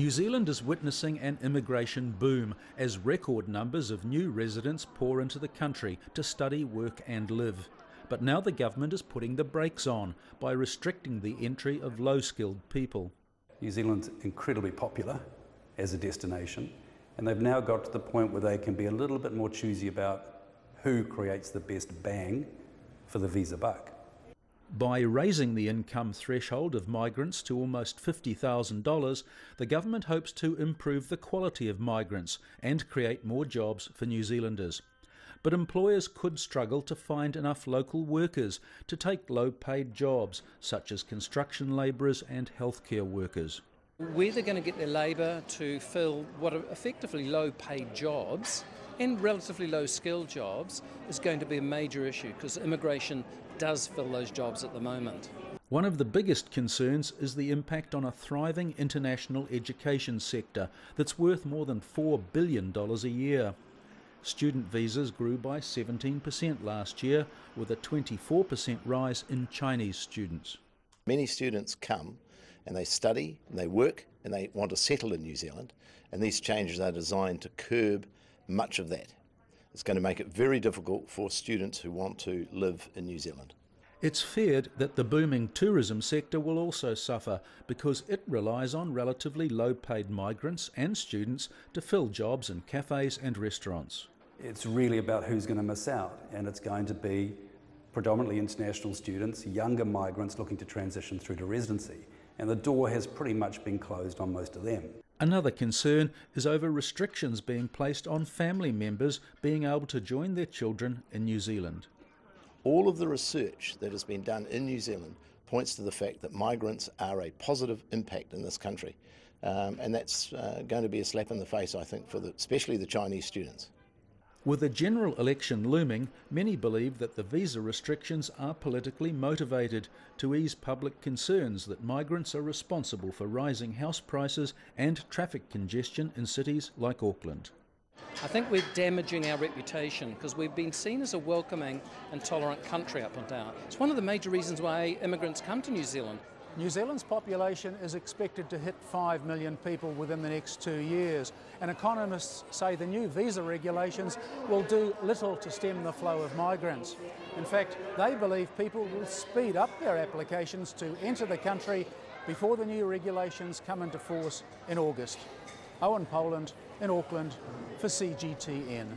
New Zealand is witnessing an immigration boom as record numbers of new residents pour into the country to study, work and live. But now the government is putting the brakes on by restricting the entry of low-skilled people. New Zealand's incredibly popular as a destination, and they've now got to the point where they can be a little bit more choosy about who creates the best bang for the visa buck. By raising the income threshold of migrants to almost $50,000, the government hopes to improve the quality of migrants and create more jobs for New Zealanders. But employers could struggle to find enough local workers to take low-paid jobs, such as construction labourers and healthcare workers. Where they're going to get their labour to fill what are effectively low-paid jobs and relatively low-skilled jobs is going to be a major issue, because immigration does fill those jobs at the moment. One of the biggest concerns is the impact on a thriving international education sector that's worth more than $4 billion a year. Student visas grew by 17% last year, with a 24% rise in Chinese students. Many students come and they study and they work and they want to settle in New Zealand, and these changes are designed to curb much of that. It's going to make it very difficult for students who want to live in New Zealand. It's feared that the booming tourism sector will also suffer because it relies on relatively low-paid migrants and students to fill jobs in cafes and restaurants. It's really about who's going to miss out, and it's going to be predominantly international students, younger migrants looking to transition through to residency, and the door has pretty much been closed on most of them. Another concern is over restrictions being placed on family members being able to join their children in New Zealand. All of the research that has been done in New Zealand points to the fact that migrants are a positive impact in this country, and that's going to be a slap in the face, I think, for especially the Chinese students. With a general election looming, many believe that the visa restrictions are politically motivated to ease public concerns that migrants are responsible for rising house prices and traffic congestion in cities like Auckland. I think we're damaging our reputation because we've been seen as a welcoming and tolerant country up and down. It's one of the major reasons why immigrants come to New Zealand. New Zealand's population is expected to hit 5 million people within the next 2 years, and economists say the new visa regulations will do little to stem the flow of migrants. In fact, they believe people will speed up their applications to enter the country before the new regulations come into force in August. Owen Poland in Auckland for CGTN.